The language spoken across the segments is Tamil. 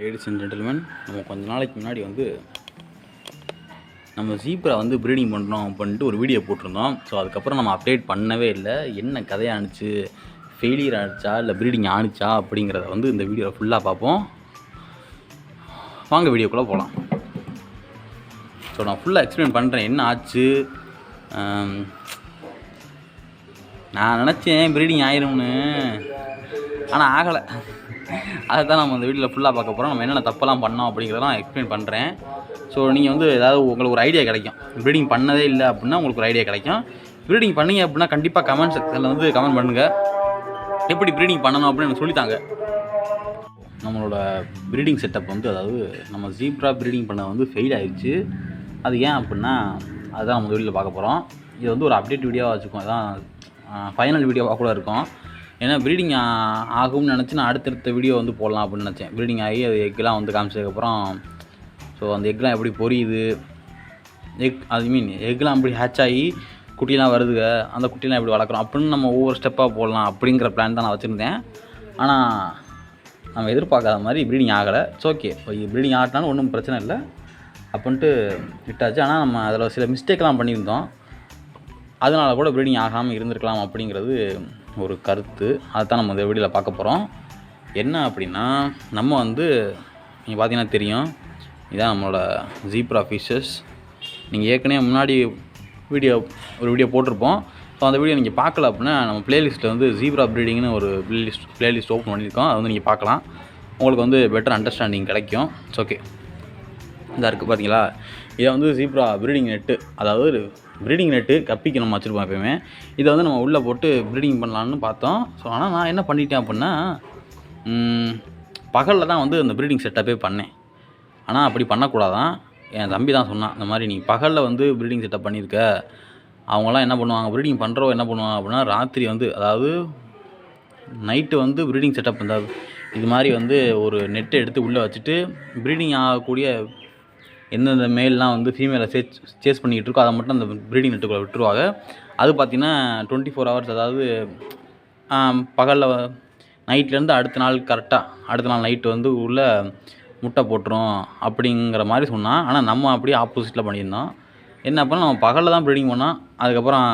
லேடிஸ் அண்ட் ஜென்டில்மேன், நம்ம கொஞ்ச நாளைக்கு முன்னாடி வந்து நம்ம ஜீப்ரா வந்து ப்ரீடிங் பண்ணுறோம் அப்படின்ட்டு ஒரு வீடியோ போட்டிருந்தோம். ஸோ அதுக்கப்புறம் நம்ம அப்டேட் பண்ணவே இல்லை. என்ன கதையானுச்சு, ஃபெயிலியர் ஆனிச்சா இல்லை ப்ரீடிங் ஆனிச்சா அப்படிங்கிறத வந்து இந்த வீடியோவில் ஃபுல்லாக பார்ப்போம். வாங்க வீடியோக்குள்ளே போகலாம். ஸோ நான் ஃபுல்லாக எக்ஸ்பிளைன் பண்ணுறேன் என்ன ஆச்சு. நான் நினச்சேன் ப்ரீடிங் ஆயிரும்னு, ஆனால் ஆகலை. அதை தான் நம்ம இந்த வீடியோவில் ஃபுல்லாக பார்க்க போகிறோம். நம்ம என்னென்ன தப்பெல்லாம் பண்ணோம் அப்படிங்கிறதெல்லாம் எக்ஸ்பிளைன் பண்ணுறேன். ஸோ நீங்கள் வந்து ஏதாவது உங்களுக்கு ஒரு ஐடியா கிடைக்கும். ப்ரீடிங் பண்ணதே இல்லை அப்படின்னா உங்களுக்கு ஒரு ஐடியா கிடைக்கும். ப்ரீடிங் பண்ணீங்க அப்படின்னா கண்டிப்பாக கமெண்ட் செக்ஷனில் வந்து கமெண்ட் பண்ணுங்கள், எப்படி ப்ரீடிங் பண்ணணும் அப்படின்னு எனக்கு சொல்லித்தாங்க. நம்மளோட ப்ரீடிங் செட்டப் வந்து, அதாவது நம்ம ஜீப்ரா ப்ரீடிங் பண்ண வந்து ஃபெயில் ஆகிடுச்சு. அது ஏன் அப்படின்னா அதுதான் நம்ம வீடியோவில் பார்க்க போகிறோம். இது வந்து ஒரு அப்டேட் வீடியோவாக வச்சுக்கோம், அதான் ஃபைனல் வீடியோவாக கூட இருக்கும். ஏன்னா ப்ரீடிங் ஆகும்னு நினச்சி நான் அடுத்தடுத்த வீடியோ வந்து போடலாம் அப்படின்னு நினச்சேன். ப்ரீடிங் ஆகி அது எக்கெலாம் வந்து காமிச்சதுக்கப்புறம், ஸோ அந்த எக்லாம் எப்படி பொரியுது, எக்லாம் எப்படி ஹேட்ச் ஆகி குட்டிலாம் வருதுங்க, அந்த குட்டிலாம் எப்படி வளர்க்குறோம் அப்படின்னு நம்ம ஒவ்வொரு ஸ்டெப்பாக போடலாம் அப்படிங்கிற பிளான் தான் நான் வச்சுருந்தேன். ஆனால் நம்ம எதிர்பார்க்காத மாதிரி ப்ரீடிங் ஆகலை. இட்ஸ் ஓகே, ப்ரீடிங் ஆகிட்டாலும் ஒன்றும் பிரச்சனை இல்லை அப்படின்ட்டு விட்டாச்சு. ஆனால் நம்ம அதில் சில மிஸ்டேக்லாம் பண்ணியிருந்தோம், அதனால கூட ப்ரீடிங் ஆகாமல் இருந்திருக்கலாம் அப்படிங்கிறது ஒரு கருத்து. அதுதான் நம்ம இந்த வீடியோவில் பார்க்க போகிறோம். என்ன அப்படின்னா, நம்ம வந்து நீங்கள் பார்த்தீங்கன்னா தெரியும், இதான் நம்மளோட ஜீப்ரா ஃபிஷஸ். நீங்கள் ஏற்கனவே முன்னாடி ஒரு வீடியோ போட்டிருப்போம். ஸோ அந்த வீடியோ நீங்கள் பார்க்கல அப்படின்னா நம்ம ப்ளேலிஸ்ட்டில் வந்து ஜீப்ரா ப்ரீடிங்னு ஒரு ப்ளேலிஸ்ட் ஓப்பன் பண்ணியிருக்கோம். அது வந்து நீங்கள் பார்க்கலாம். உங்களுக்கு வந்து பெட்டர் அண்டர்ஸ்டாண்டிங் கிடைக்கும். It's okay. இதாக இருக்குது பார்த்தீங்களா, இதை வந்து ஜீப்ரா ப்ரீடிங் நெட்டு, அதாவது ப்ரீடிங் நெட்டு கப்பிக்கு நம்ம வச்சுருப்போம் எப்போயுமே. இதை வந்து நம்ம உள்ளே போட்டு ப்ரீடிங் பண்ணலான்னு பார்த்தோம். ஸோ ஆனால் நான் என்ன பண்ணிட்டேன் அப்படின்னா, பகலில் தான் வந்து அந்த ப்ரீடிங் செட்டப்பே பண்ணேன். ஆனால் அப்படி பண்ணக்கூடாதான். என் தம்பி தான் சொன்னான், இந்த மாதிரி நீ பகலில் வந்து ப்ரீடிங் செட்டப் பண்ணியிருக்க. அவங்களாம் என்ன பண்ணுவாங்க, ப்ரீடிங் பண்ணுறவங்க என்ன பண்ணுவாங்க அப்படின்னா, ராத்திரி வந்து, அதாவது நைட்டு வந்து ப்ரீடிங் செட்டப், இந்த இது மாதிரி வந்து ஒரு நெட்டை எடுத்து உள்ளே வச்சுட்டு ப்ரீடிங் ஆகக்கூடிய எந்தெந்த மேல்லாம் வந்து ஃபீமேலை சேஸ் பண்ணிக்கிட்டு இருக்கோ அதை மட்டும் அந்த ப்ரீடிங் நெட்டுக்குள்ளே விட்டுருவாங்க. அது பார்த்திங்கன்னா 24 hours, அதாவது பகலில் நைட்லேருந்து அடுத்த நாள் கரெக்டாக அடுத்த நாள் நைட்டு வந்து உள்ளே முட்டை போட்டுரும் அப்படிங்கிற மாதிரி சொன்னான். ஆனால் நம்ம அப்படியே ஆப்போசிட்டில் பண்ணியிருந்தோம். என்ன பண்ணால் நம்ம பகலில் தான் ப்ரீடிங் பண்ணோம். அதுக்கப்புறம்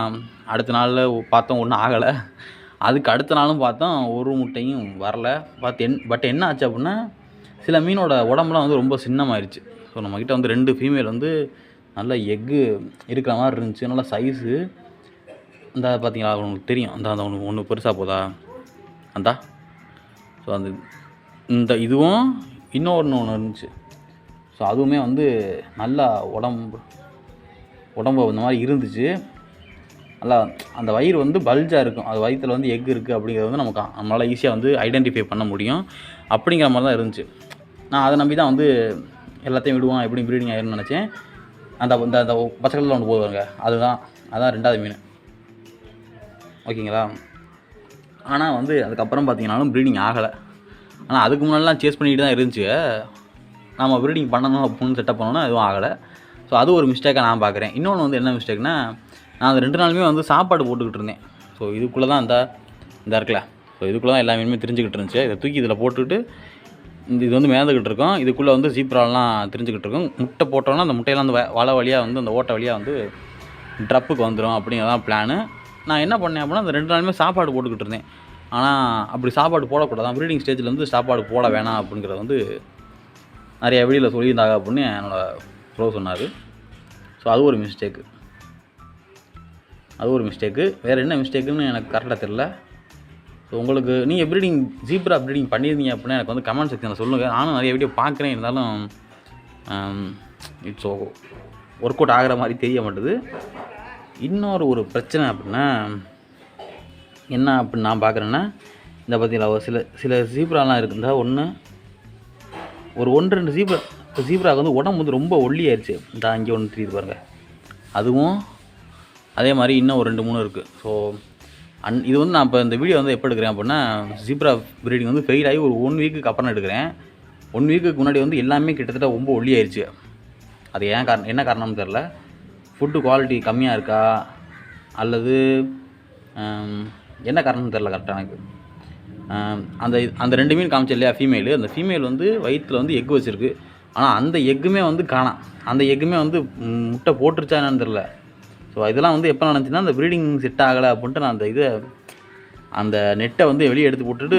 அடுத்த நாளில் பார்த்தோம் ஒன்றும் ஆகலை. அதுக்கு அடுத்த நாளும் பார்த்தோம் ஒரு முட்டையும் வரலை. பட் என்ன ஆச்சு அப்படின்னா, சில மீனோட உடம்புலாம் வந்து ரொம்ப சின்னமாயிருச்சு. ஸோ நம்மக்கிட்ட வந்து 2 ஃபீமேல் வந்து நல்ல எக்கு இருக்கிற மாதிரி இருந்துச்சு, நல்லா சைஸு. அந்த பார்த்தீங்களா, உங்களுக்கு தெரியும், அந்த ஒன்று பெருசாக போதா அந்த. ஸோ அந்த இதுவும் இன்னொன்று இருந்துச்சு. ஸோ அதுவுமே வந்து நல்லா உடம்பு இந்த மாதிரி இருந்துச்சு. நல்லா அந்த வயிறு வந்து பல்ஜாக இருக்கும், அது வயிற்றில் வந்து எக் இருக்குது அப்படிங்கிறது வந்து நம்மளால் ஈஸியாக வந்து ஐடென்டிஃபை பண்ண முடியும். அப்படிங்கிற மாதிரி தான் இருந்துச்சு. நான் அதை நம்பி தான் வந்து எல்லாத்தையும் விடுவான், எப்படி ப்ரீடிங் ஆயிரும்னு நினச்சேன். அந்த பச்சை கலரில் ஒன்று போதுவாங்க, அதான் 2வது மீன். ஓகேங்களா. ஆனால் வந்து அதுக்கப்புறம் பார்த்தீங்கன்னாலும் ப்ரீடிங் ஆகலை. ஆனால் அதுக்கு முன்னாடிலாம் சேஸ் பண்ணிட்டு தான் இருந்துச்சு. நம்ம ப்ரீடிங் பண்ணணும் அப்படின்னு செட்டப் பண்ணோன்னா எதுவும் ஆகலை. ஸோ அது ஒரு மிஸ்டேக்காக நான் பார்க்குறேன். இன்னொன்று வந்து என்ன மிஸ்டேக்னா, நான் அந்த 2 நாளுமே வந்து சாப்பாடு போட்டுக்கிட்டு இருந்தேன். ஸோ இதுக்குள்ளே தான் இந்த இருக்குல்ல, ஸோ இதுக்குள்ளே தான் எல்லா மீனுமே தெரிஞ்சுக்கிட்டு இருந்துச்சு. இதை தூக்கி இதில் போட்டுக்கிட்டு இது வந்து மேந்துக்கிட்டு இருக்கோம். இதுக்குள்ளே வந்து ஜீப்ராலாம் தெரிஞ்சுக்கிட்டு இருக்கோம். முட்டை போட்டோன்னா அந்த முட்டையெல்லாம் அந்த வலை வழியாக வந்து அந்த ஓட்டை வழியாக வந்து ட்ரப்புக்கு வந்துடும் அப்படிங்கிறதான் பிளானு. நான் என்ன பண்ணேன் அப்படின்னா, அந்த 2 நாளுமே சாப்பாடு போட்டுக்கிட்டு இருந்தேன். ஆனால் அப்படி சாப்பாடு போடக்கூடாது, ப்ரீடிங் ஸ்டேஜில் வந்து சாப்பாடு போட வேணாம் அப்படிங்கிறத வந்து நிறைய வீடியோவில் சொல்லியிருந்தாங்க அப்படின்னு என்னோடய ப்ரோ சொன்னார். ஸோ அது ஒரு மிஸ்டேக்கு. வேறு என்ன மிஸ்டேக்குன்னு எனக்கு கரெக்டாக தெரில. ஸோ உங்களுக்கு நீங்கள் ஜீப்ரா ப்ரீடிங் பண்ணியிருந்தீங்க அப்படின்னா எனக்கு வந்து கமெண்ட் செக்ஷனில் சொல்லுங்கள். நானும் நிறைய வீடியோ பார்க்குறேன், இருந்தாலும் இட்ஸ் ஒர்க் அவுட் ஆகிற மாதிரி தெரிய மாட்டுது. இன்னொரு பிரச்சனை அப்படின்னா என்ன அப்படின்னு நான் பார்க்குறேன்னா, இந்த பார்த்தீங்களா சில ஜீப்ராலாம் இருக்குதா, ஒரு 1-2 ஜீப்ராவுக்கு வந்து உடம்பு வந்து ரொம்ப ஒல்லியாயிருச்சு. அங்கே ஒன்று தெரியுது பாருங்கள், அதுவும் அதே மாதிரி இன்னும் ஒரு 2-3 இருக்குது. ஸோ இது வந்து நான் இப்போ இந்த வீடியோ வந்து எப்போ எடுக்கிறேன் அப்படின்னா, ஜீப்ரா ப்ரீடிங் வந்து ஃபெயில் ஆகி ஒரு 1 வீக்குக்கு அப்புறம் எடுக்கிறேன். 1 வீக்குக்கு முன்னாடி வந்து எல்லாமே கிட்டத்தட்ட ரொம்ப ஒல்லியாயிருச்சு. அது என்ன காரணம்னு தெரில. ஃபுட்டு குவாலிட்டி கம்மியாக இருக்கா அல்லது என்ன காரணம்னு தெரில கரெக்டாக எனக்கு. அந்த அந்த 2 மீன் காமிச்சேன் இல்லையா ஃபீமேலு, அந்த ஃபீமேல் வந்து வயிற்றில் வந்து எக் வச்சுருக்கு. ஆனால் அந்த எக்குமே வந்து காணாம். அந்த எக்குமே வந்து முட்டை போட்டுருச்சா என்னன்னு தெரில. ஸோ இதெல்லாம் வந்து எப்போ நடந்துச்சுன்னா அந்த ப்ரீடிங் செட் ஆகலை அப்படின்ட்டு நான் அந்த நெட்டை வந்து வெளியே எடுத்து போட்டுட்டு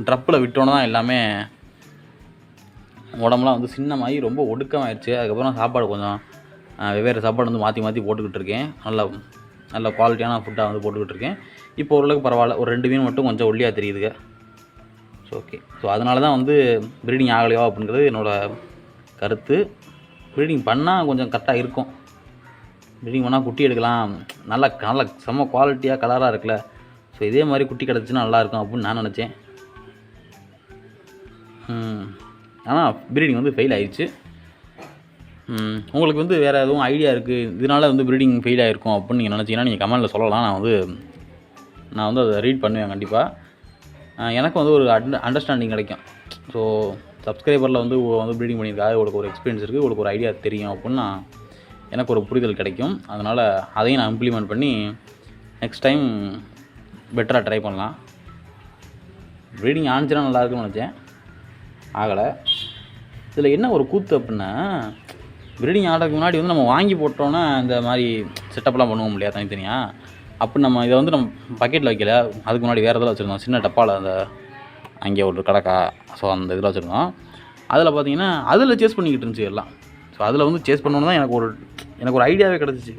ட்ரப்பில் விட்டோன்னு தான் எல்லாமே உடம்புலாம் வந்து சின்னமாகி ரொம்ப ஒடுக்கமாகிடுச்சு. அதுக்கப்புறம் சாப்பாடு கொஞ்சம் வெவ்வேறு சாப்பாடு வந்து மாற்றி மாற்றி போட்டுக்கிட்டு இருக்கேன். நல்ல குவாலிட்டியான ஃபுட்டாக வந்து போட்டுக்கிட்டு இருக்கேன். இப்போ ஓரளவுக்கு பரவாயில்ல. ஒரு 2 மீன் மட்டும் கொஞ்சம் ஒல்லியாக தெரியுதுங்க. So okay. ஸோ அதனால தான் வந்து ப்ரீடிங் ஆகலையோ அப்படிங்கிறது என்னோடய கருத்து. ப்ரீடிங் பண்ணால் கொஞ்சம் கரெக்டாக இருக்கும். ப்ரீடிங் பண்ணால் குட்டி எடுக்கலாம். நல்ல செம்ம குவாலிட்டியாக கலராக இருக்குல்ல. ஸோ இதே மாதிரி குட்டி கிடச்சின்னா நல்லாயிருக்கும் அப்படின்னு நான் நினச்சேன். ஆனால் ப்ரீடிங் வந்து ஃபெயில் ஆயிடுச்சு. உங்களுக்கு வந்து வேறு எதுவும் ஐடியா இருக்குது, இதனால் வந்து ப்ரீடிங் ஃபெயில் ஆகிருக்கும் அப்படின்னு நீங்கள் நினச்சிங்கன்னா நீங்கள் கமெண்ட்டில் சொல்லலாம். நான் வந்து அதை ரீட் பண்ணுவேன் கண்டிப்பாக. எனக்கு வந்து ஒரு அண்டர்ஸ்டாண்டிங் கிடைக்கும். ஸோ சப்ஸ்கிரைபரில் வந்து ப்ரீடிங் பண்ணியிருக்காங்க, உங்களுக்கு ஒரு எக்ஸ்பீரியன்ஸ் இருக்குது, உங்களுக்கு ஒரு ஐடியா தெரியும் அப்படின்னு எனக்கு ஒரு புரிதல் கிடைக்கும். அதனால் அதையும் நான் இம்ப்ளிமெண்ட் பண்ணி நெக்ஸ்ட் டைம் பெட்டராக ட்ரை பண்ணலாம். ப்ரீடிங் ஆனிச்சுன்னா நல்லாயிருக்குன்னு நினச்சேன், ஆகலை. இதில் என்ன ஒரு கூத்து அப்படின்னா, ப்ரீடிங் ஆகிறதுக்கு முன்னாடி வந்து நம்ம வாங்கி போட்டோன்னா இந்த மாதிரி செட்டப்லாம் பண்ணுவோம் இல்லையா தனித்தனியாக. அப்படி நம்ம இதை வந்து நம்ம பக்கெட்டில் வைக்கல, அதுக்கு முன்னாடி வேறு இதில் வச்சுருந்தோம், சின்ன டப்பாவில் அந்த அங்கே ஒரு கடக்கா. ஸோ அந்த இதில் வச்சுருந்தோம். அதில் பார்த்தீங்கன்னா அதில் சேஸ் பண்ணிக்கிட்டு இருந்துச்சு எல்லாம். ஸோ அதில் வந்து சேஸ் பண்ணோன்னு தான் எனக்கு ஒரு ஐடியாவே கிடச்சிச்சு.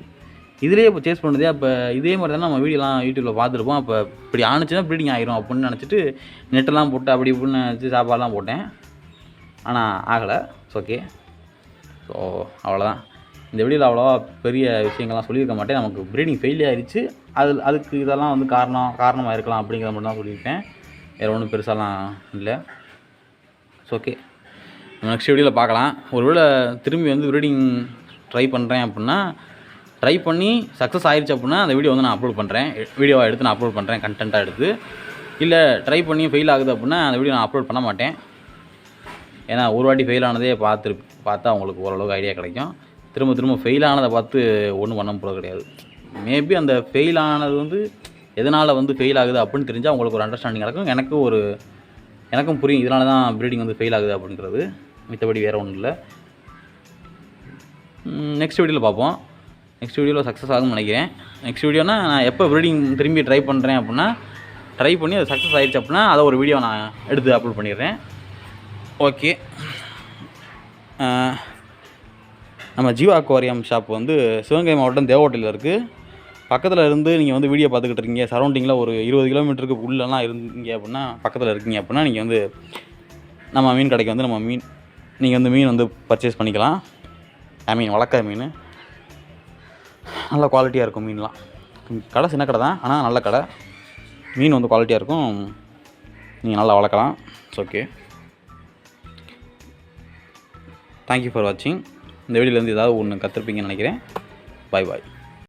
இதிலே இப்போ சேஸ் பண்ணுதே, அப்போ இதே மாதிரி தானே நம்ம வீடியோலாம் யூடியூப்பில் பார்த்துருப்போம். அப்போ இப்படி ஆணுச்சுன்னா ப்ரீடிங் ஆகிரும் அப்படின்னு நினச்சிட்டு நெட்டெல்லாம் போட்டு அப்படி இப்படின்னு வச்சு சாப்பாடெலாம் போட்டேன். ஆனால் ஆகலை. ஓகே. ஸோ அவ்வளோதான். இந்த வீடியோவில் அவ்வளோவா பெரிய விஷயங்கள்லாம் சொல்லியிருக்க மாட்டேன். நமக்கு ப்ரீடிங் ஃபெயில் ஆகிடுச்சு, அதுக்கு இதெல்லாம் வந்து காரணமாக இருக்கலாம் அப்படிங்கிற மட்டும் தான் சொல்லியிருப்பேன். வேறு ஒன்றும் பெருசாலாம் இல்லை. ஓகே, நெக்ஸ்ட் வீடியோவில் பார்க்கலாம். ஒருவேளை திரும்பி வந்து ப்ரீடிங் ட்ரை பண்ணுறேன் அப்படின்னா, ட்ரை பண்ணி சக்ஸஸ் ஆயிடுச்சு அப்படின்னா அந்த வீடியோ வந்து நான் அப்லோட் பண்ணுறேன், வீடியோவாக எடுத்து நான் அப்லோட் பண்ணுறேன், கண்டென்ட்டாக எடுத்து. இல்லை ட்ரை பண்ணி ஃபெயில் ஆகுது அப்படின்னா அந்த வீடியோ நான் அப்லோட் பண்ண மாட்டேன். ஏன்னா ஒரு வாட்டி ஃபெயில் ஆனதே பார்த்தா அவங்களுக்கு ஓரளவுக்கு ஐடியா கிடைக்கும். திரும்ப ஃபெயில் ஆனதை பார்த்து ஒன்றும் பண்ண போகிறது கிடையாது. மேபி அந்த ஃபெயில் ஆனது வந்து எதனால் வந்து ஃபெயில் ஆகுது அப்படின்னு தெரிஞ்சால் அவங்களுக்கு ஒரு அண்டர்ஸ்டாண்டிங் கிடைக்கும். எனக்கும் புரியும் இதனால தான் ப்ரீடிங் வந்து ஃபெயில் ஆகுது அப்படிங்கிறது. மித்தபடி வேறு ஒன்றும் இல்லை. நெக்ஸ்ட் வீடியோவில் பார்ப்போம். நெக்ஸ்ட் வீடியோவில் சக்ஸஸ் ஆகும்னு நினைக்கிறேன். நெக்ஸ்ட் வீடியோனா நான் எப்போ ப்ரீடிங் திரும்பி ட்ரை பண்ணுறேன் அப்படின்னா, ட்ரை பண்ணி அது சக்ஸஸ் ஆகிடுச்சு அப்படின்னா அதை ஒரு வீடியோ நான் எடுத்து அப்லோட் பண்ணிடுறேன். ஓகே. நம்ம ஜீவா அக்வாரியம் ஷாப் வந்து சிவகங்கை மாவட்டம் தேவகோட்டையில் இருக்குது. பக்கத்தில் இருந்து நீங்கள் வந்து வீடியோ பார்த்துக்கிட்டு இருக்கீங்க, சரௌண்டிங்கில் ஒரு 20 கிலோமீட்டருக்கு உள்ளெல்லாம் இருந்தீங்க அப்படின்னா, பக்கத்தில் இருக்கீங்க அப்படின்னா நீங்கள் வந்து நம்ம மீன் கடைக்கு வந்து நீங்கள் வந்து மீன் வந்து பர்ச்சேஸ் பண்ணிக்கலாம். வளர்க்குற மீன் நல்ல குவாலிட்டியாக இருக்கும். மீன்லாம் கடை சின்ன கடை தான், ஆனால் நல்ல கடை. மீன் வந்து குவாலிட்டியாக இருக்கும், நீங்கள் நல்லா வளர்க்கலாம். ஓகே, தேங்க்யூ ஃபார் வாட்சிங். இந்த வீடியோலேருந்து ஏதாவது ஒன்று கற்றுருப்பீங்கன்னு நினைக்கிறேன். பாய்.